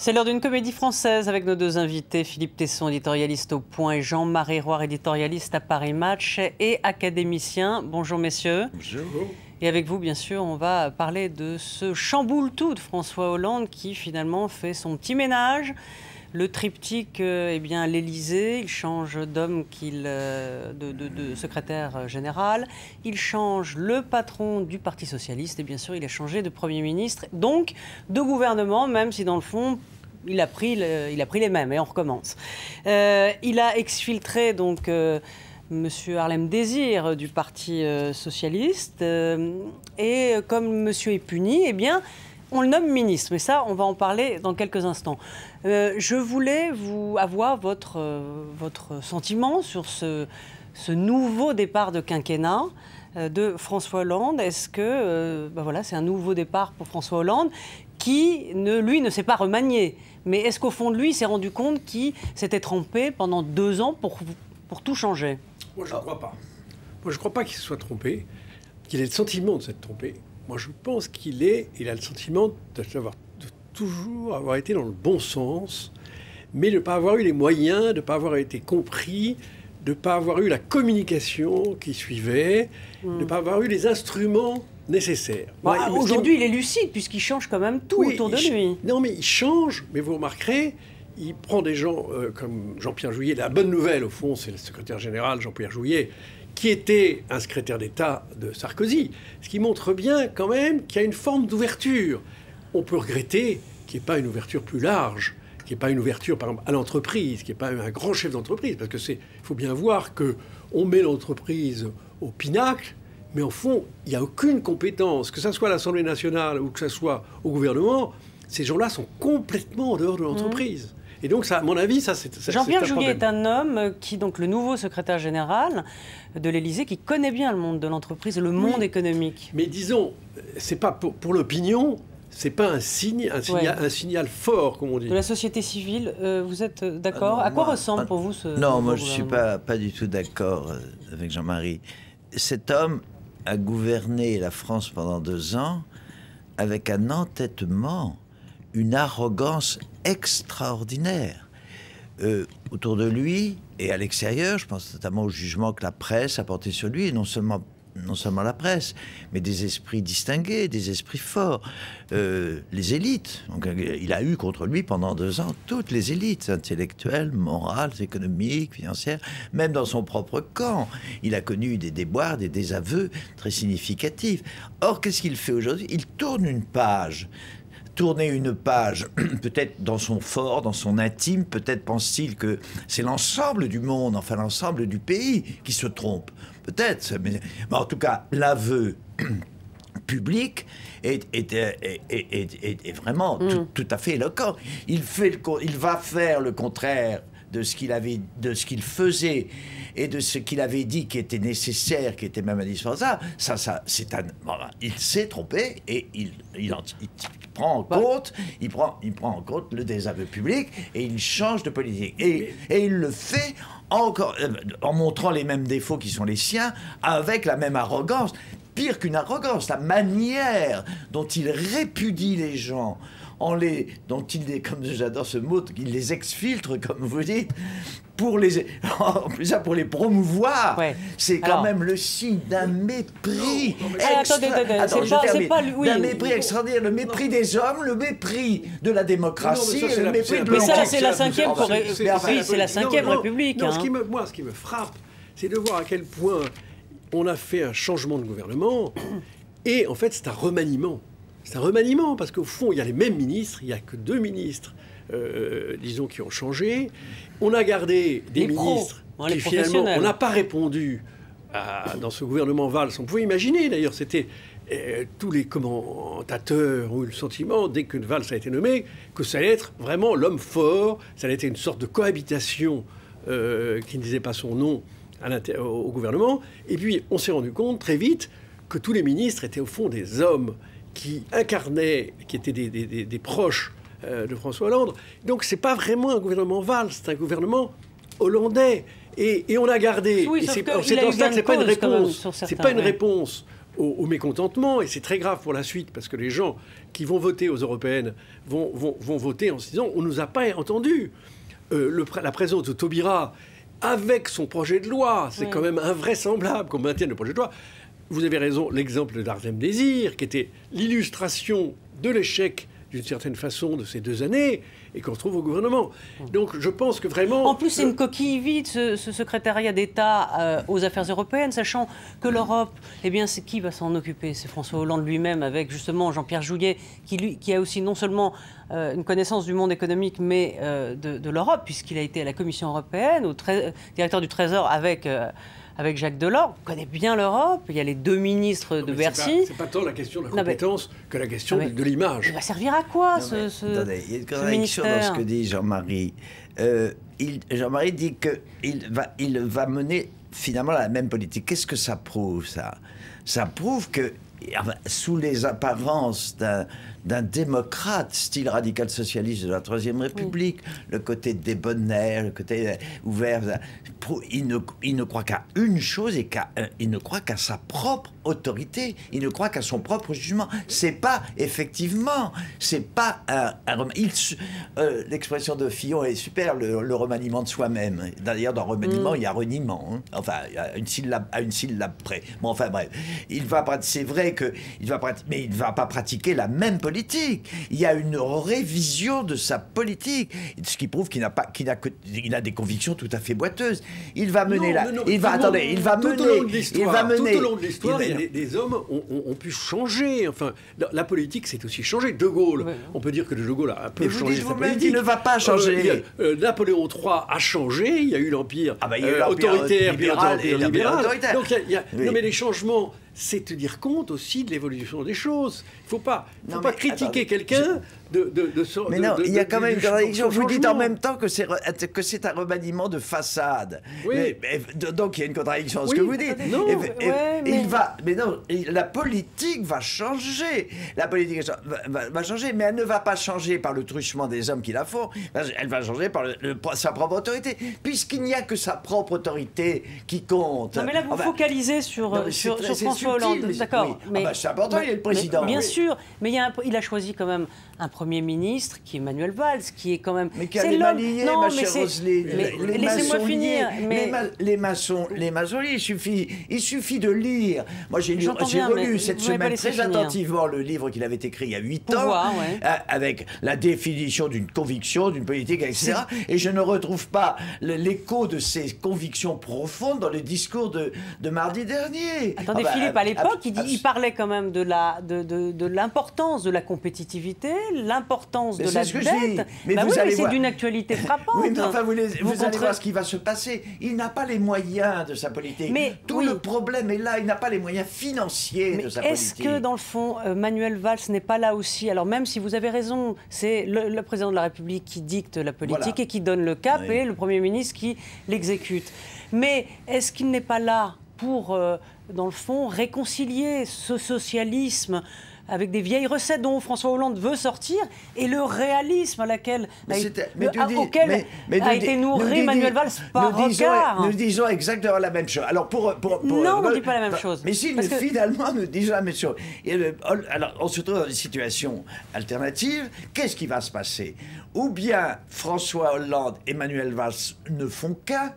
C'est l'heure d'une comédie française avec nos deux invités, Philippe Tesson, éditorialiste au Point, et Jean-Marie Roire, éditorialiste à Paris Match et académicien. Bonjour messieurs. Bonjour. Et avec vous, bien sûr, on va parler de ce chamboule-tout de François Hollande qui finalement fait son petit ménage. Le triptyque, eh bien, l'Élysée, il change d'homme de secrétaire général, il change le patron du Parti socialiste et bien sûr, il a changé de Premier ministre, donc de gouvernement, même si dans le fond, il a pris les mêmes, et on recommence. Il a exfiltré donc Monsieur Harlem Désir du Parti socialiste, et comme Monsieur est puni, eh bien, on le nomme ministre, mais ça, on va en parler dans quelques instants. Je voulais avoir votre sentiment sur ce nouveau départ de quinquennat de François Hollande. Est-ce que voilà, c'est un nouveau départ pour François Hollande qui, lui, ne s'est pas remanié? Mais est-ce qu'au fond de lui, il s'est rendu compte qu'il s'était trompé pendant 2 ans pour tout changer? Moi, je ne crois pas. Moi, je ne crois pas qu'il se soit trompé, qu'il ait le sentiment de s'être trompé. Moi, je pense qu'il a le sentiment de toujours avoir été dans le bon sens, mais de ne pas avoir eu les moyens, de ne pas avoir été compris, de ne pas avoir eu la communication qui suivait, de ne pas avoir eu les instruments nécessaires. Aujourd'hui, il est lucide, puisqu'il change quand même tout autour de lui. Non, mais il change, mais vous remarquerez, il prend des gens comme Jean-Pierre Jouyet. La bonne nouvelle, au fond, c'est le secrétaire général, Jean-Pierre Jouyet, qui était un secrétaire d'État de Sarkozy, ce qui montre bien quand même qu'il y a une forme d'ouverture. On peut regretter qu'il n'y ait pas une ouverture plus large, qu'il n'y ait pas une ouverture, par exemple, à l'entreprise, qu'il n'y ait pas un grand chef d'entreprise, parce que il faut bien voir qu'on met l'entreprise au pinacle, mais au fond, il n'y a aucune compétence, que ce soit à l'Assemblée nationale ou que ce soit au gouvernement, ces gens-là sont complètement en dehors de l'entreprise. Et donc, ça, à mon avis, c'est Jean-Pierre Jouyet est un homme qui, donc, le nouveau secrétaire général de l'Élysée, qui connaît bien le monde de l'entreprise, le monde économique. Mais disons, c'est pas pour l'opinion, c'est pas un signal fort, comme on dit. De la société civile, vous êtes d'accord? À quoi ressemble pour vous ce Non, moi, je ne suis pas du tout d'accord avec Jean-Marie. Cet homme a gouverné la France pendant 2 ans avec un entêtement, une arrogance extraordinaire. Autour de lui et à l'extérieur, je pense notamment au jugement que la presse a porté sur lui, et non seulement la presse, mais des esprits distingués, des esprits forts, les élites. Donc, il a eu contre lui pendant 2 ans toutes les élites intellectuelles, morales, économiques, financières, même dans son propre camp. Il a connu des déboires, des désaveux très significatifs. Or, qu'est-ce qu'il fait aujourd'hui? Il tourne une page. Tourner une page, peut-être dans son fort, dans son intime, peut-être pense-t-il que c'est l'ensemble du monde, enfin l'ensemble du pays qui se trompe. Peut-être, mais en tout cas, l'aveu public est vraiment tout à fait éloquent. Il va faire le contraire de ce qu'il faisait et de ce qu'il avait dit qui était nécessaire, qui était même indispensable. Il s'est trompé et il prend en compte, il prend en compte le désaveu public et il change de politique. Et il le fait encore en montrant les mêmes défauts qui sont les siens, avec la même arrogance. Pire qu'une arrogance, la manière dont il répudie les gens, comme j'adore ce mot, qu'il les exfiltre, comme vous dites, en plus ça, pour les promouvoir, c'est quand même le signe d'un mépris d'un mépris extraordinaire, le mépris des hommes, le mépris de la démocratie, le mépris de l'Europe. Mais ça, c'est la 5e République. Non, ce qui me frappe, c'est de voir à quel point on a fait un changement de gouvernement, et en fait, c'est un remaniement. C'est un remaniement, parce qu'au fond, il y a les mêmes ministres, il n'y a que 2 ministres, disons, qui ont changé. On a gardé des ministres qui, finalement, on n'a pas répondu dans ce gouvernement Valls. On pouvait imaginer, d'ailleurs, c'était tous les commentateurs ont eu le sentiment, dès que Valls a été nommé, que ça allait être vraiment l'homme fort, ça allait être une sorte de cohabitation qui ne disait pas son nom au gouvernement. Et puis, on s'est rendu compte très vite que tous les ministres étaient au fond des hommes qui incarnaient, qui étaient des proches de François Hollande. Donc, c'est pas vraiment un gouvernement Valls, c'est un gouvernement hollandais. Et on a gardé. Oui, c'est dans ça que c'est pas une réponse. C'est pas une réponse au mécontentement, et c'est très grave pour la suite, parce que les gens qui vont voter aux européennes vont voter en se disant « on ne nous a pas entendus ». La présence de Taubira avec son projet de loi, c'est quand même invraisemblable qu'on maintienne le projet de loi. Vous avez raison, l'exemple d'Artem Désir, qui était l'illustration de l'échec, d'une certaine façon, de ces 2 années, et qu'on retrouve au gouvernement. Donc je pense que vraiment... En plus, c'est une coquille vide, ce secrétariat d'État aux affaires européennes, sachant que l'Europe, eh bien, c'est qui va s'en occuper? C'est François Hollande lui-même, avec justement Jean-Pierre Jouyet, qui a aussi non seulement une connaissance du monde économique, mais de l'Europe, puisqu'il a été à la Commission européenne, directeur du Trésor avec Jacques Delors. On connaît bien l'Europe, il y a les 2 ministres de Bercy. C'est pas tant la question de la compétence que la question de l'image. Il va servir à quoi attendez, il y a une contradiction ministère dans ce que dit Jean-Marie. Jean-Marie dit qu'il va mener finalement la même politique. Qu'est-ce que ça prouve, ça? Ça prouve que, sous les apparences d'un démocrate, style radical-socialiste de la Troisième République, le côté débonnaire, le côté ouvert, il ne croit qu'à une chose et il ne croit qu'à sa propre autorité, il ne croit qu'à son propre jugement. C'est pas, effectivement, c'est pas l'expression de Fillon est super, le remaniement de soi-même. D'ailleurs, dans remaniement, il y a reniement. Hein. Enfin, il y a à une syllabe près. Bon, enfin bref. C'est vrai qu'il va pratiquer, mais il ne va pas pratiquer la même politique. Il y a une révision de sa politique, ce qui prouve qu'il a des convictions tout à fait boiteuses. Il va mener Tout au long de l'histoire, les hommes ont pu changer. Enfin, la politique, c'est aussi changer. De Gaulle, on peut dire que De Gaulle a un peu changé sa politique. Il ne va pas changer. Napoléon III a changé. Il y a eu l'empire autoritaire, libéral. Donc, non, mais les changements, c'est tenir compte aussi de l'évolution des choses. Il ne faut pas critiquer quelqu'un Mais non, il y a quand même une contradiction. Vous dites en même temps que c'est un remaniement de façade. Oui. Donc il y a une contradiction dans ce que vous dites. Non. Mais non, la politique va changer. La politique va changer, mais elle ne va pas changer par le truchement des hommes qui la font. Elle va changer par sa propre autorité, puisqu'il n'y a que sa propre autorité qui compte. Non, mais là, vous focalisez sur François Hollande. D'accord. Oui. C'est important, il est le président. Bien sûr, mais il a choisi quand même un Premier ministre qui est Manuel Valls, qui est quand même... Mais qui a les mains liées, ma chère Roselyne. Laissez-moi finir. Les maçons liés, il suffit de lire. Moi, j'ai relu cette semaine très attentivement le livre qu'il avait écrit il y a 8 ans, avec la définition d'une conviction, d'une politique, etc. Et je ne retrouve pas l'écho de ces convictions profondes dans le discours de mardi dernier. Attendez, Philippe, à l'époque, il parlait quand même de l'importance de la compétitivité, l'importance de la dette. Mais c'est d'une actualité frappante. Oui, mais enfin, vous allez voir ce qui va se passer. Il n'a pas les moyens de sa politique. Le problème est là, il n'a pas les moyens financiers de sa politique. Est-ce que, dans le fond, Manuel Valls n'est pas là aussi? Alors, même si vous avez raison, c'est le président de la République qui dicte la politique et qui donne le cap, et le Premier ministre qui l'exécute. Mais est-ce qu'il n'est pas là pour, dans le fond, réconcilier ce socialisme avec des vieilles recettes dont François Hollande veut sortir, et le réalisme auquel a été nourri Manuel Valls par Rocard. Nous disons exactement la même chose. Alors non, on ne dit pas la même chose. Mais si, finalement, nous disons la même chose. Alors, on se trouve dans une situation alternative. Qu'est-ce qui va se passer? Ou bien François Hollande et Manuel Valls ne font qu'un,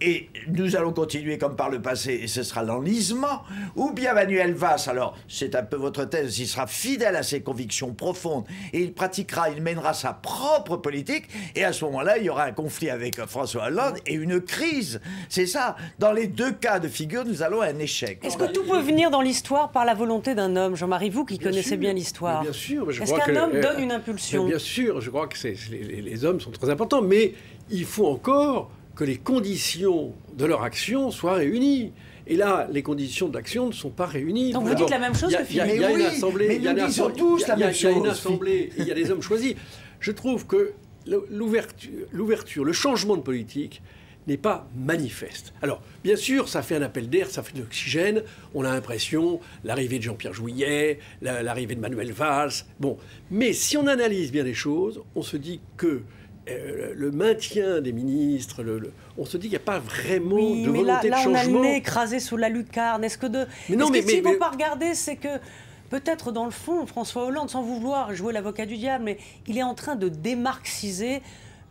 et nous allons continuer comme par le passé, et ce sera l'enlisement. Ou bien Manuel Valls, alors c'est un peu votre thèse, il sera fidèle à ses convictions profondes, et il mènera sa propre politique, et à ce moment-là, il y aura un conflit avec François Hollande et une crise. C'est ça. Dans les 2 cas de figure, nous allons à un échec. Est-ce que tout peut venir dans l'histoire par la volonté d'un homme, Jean-Marie, vous qui connaissez bien l'histoire? Bien sûr. Est-ce qu'un homme donne une impulsion? Bien sûr, je crois que les hommes sont très importants, mais il faut encore que les conditions de leur action soient réunies. Et là, les conditions de l'action ne sont pas réunies. Donc vous dites la même chose que Philippe. Il y a une assemblée, mais nous disons tous la même chose. Il y a une assemblée, il y a des hommes choisis. Je trouve que l'ouverture, le changement de politique n'est pas manifeste. Alors, bien sûr, ça fait un appel d'air, ça fait de l'oxygène. On a l'impression, l'arrivée de Jean-Pierre Jouyet, l'arrivée de Manuel Valls. Bon, mais si on analyse bien les choses, on se dit que le maintien des ministres, on se dit qu'il n'y a pas vraiment oui, de volonté de changement. Là, on a le nez écrasé sous la lucarne. Est-ce que s'il ne faut pas regarder, c'est que peut-être dans le fond, François Hollande, sans vouloir jouer l'avocat du diable, mais il est en train de démarxiser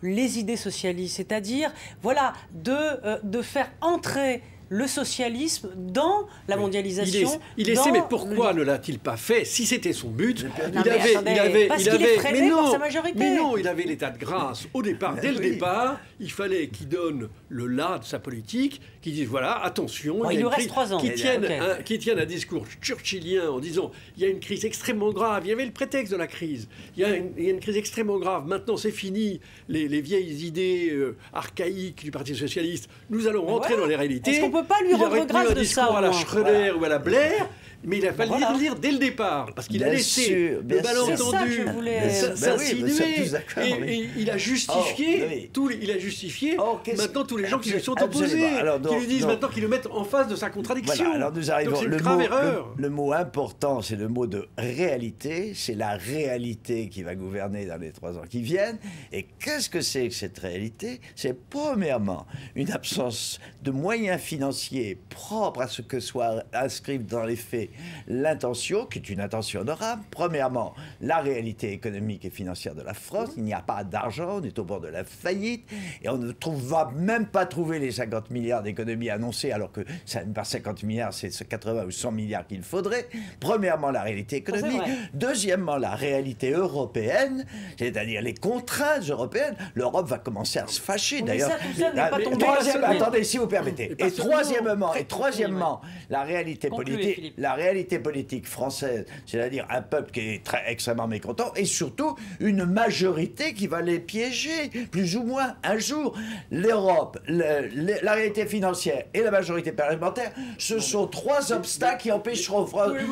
les idées socialistes, c'est-à-dire, voilà, de faire entrer le socialisme dans la mondialisation. Il essaie, mais pourquoi ne l'a-t-il pas fait? Si c'était son but, il avait l'état de grâce au départ, dès le départ. Il fallait qu'il donne le là de sa politique, qu'il dise voilà, attention, il nous reste 3 ans. Qui tienne un discours churchillien en disant il y a une crise extrêmement grave. Il y avait le prétexte de la crise. Il y a une crise extrêmement grave. Maintenant, c'est fini. Les vieilles idées archaïques du Parti socialiste. Nous allons rentrer dans les réalités. Est-ce qu'on peut pas lui rendre grâce de ça? À la Schröder ou à la Blair, mais il a fallu le dire dès le départ, parce qu'il a laissé le malentendu s'insinuer, et il a justifié, maintenant tous les gens qui lui sont opposés, qui lui disent maintenant qu'ils le mettent en face de sa contradiction. Voilà, alors nous arrivons. Donc c'est une grave erreur. Le mot important, c'est le mot de réalité. C'est la réalité qui va gouverner dans les 3 ans qui viennent. Et qu'est-ce que c'est que cette réalité? C'est premièrement une absence de moyens financiers propres à ce que soit inscrit dans les faits l'intention, qui est une intention honorable. Premièrement, la réalité économique et financière de la France. Il n'y a pas d'argent, on est au bord de la faillite, et on ne va même pas trouver les 50 milliards d'économies annoncées, alors que ça n'est pas 50 milliards, c'est 80 ou 100 milliards qu'il faudrait. Premièrement, la réalité économique. Deuxièmement, la réalité européenne, c'est-à-dire les contraintes européennes. L'Europe va commencer à se fâcher, d'ailleurs. Attendez, si vous permettez. Et troisièmement, la réalité politique. La réalité politique française, c'est-à-dire un peuple qui est extrêmement mécontent, et surtout une majorité qui va les piéger, plus ou moins, un jour. L'Europe, la réalité financière et la majorité parlementaire, ce sont 3 obstacles qui empêcheront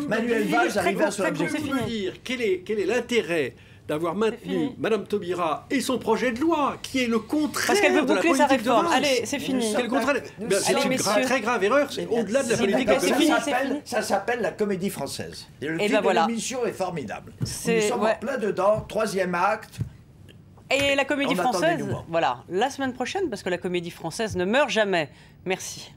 Manuel Valls d'arriver à son objectif. Vous pouvez dire quel est l'intérêt d'avoir maintenu Mme Taubira et son projet de loi, qui est le contraire parce qu'elle veut boucler sa réforme. Allez, c'est fini. C'est une très grave erreur. C'est au-delà de la politique économique. Ça s'appelle la Comédie Française. Le titre de l'émission est formidable. Nous sommes en plein dedans, 3e acte. Et la Comédie Française, voilà, la semaine prochaine, parce que la Comédie Française ne meurt jamais. Merci.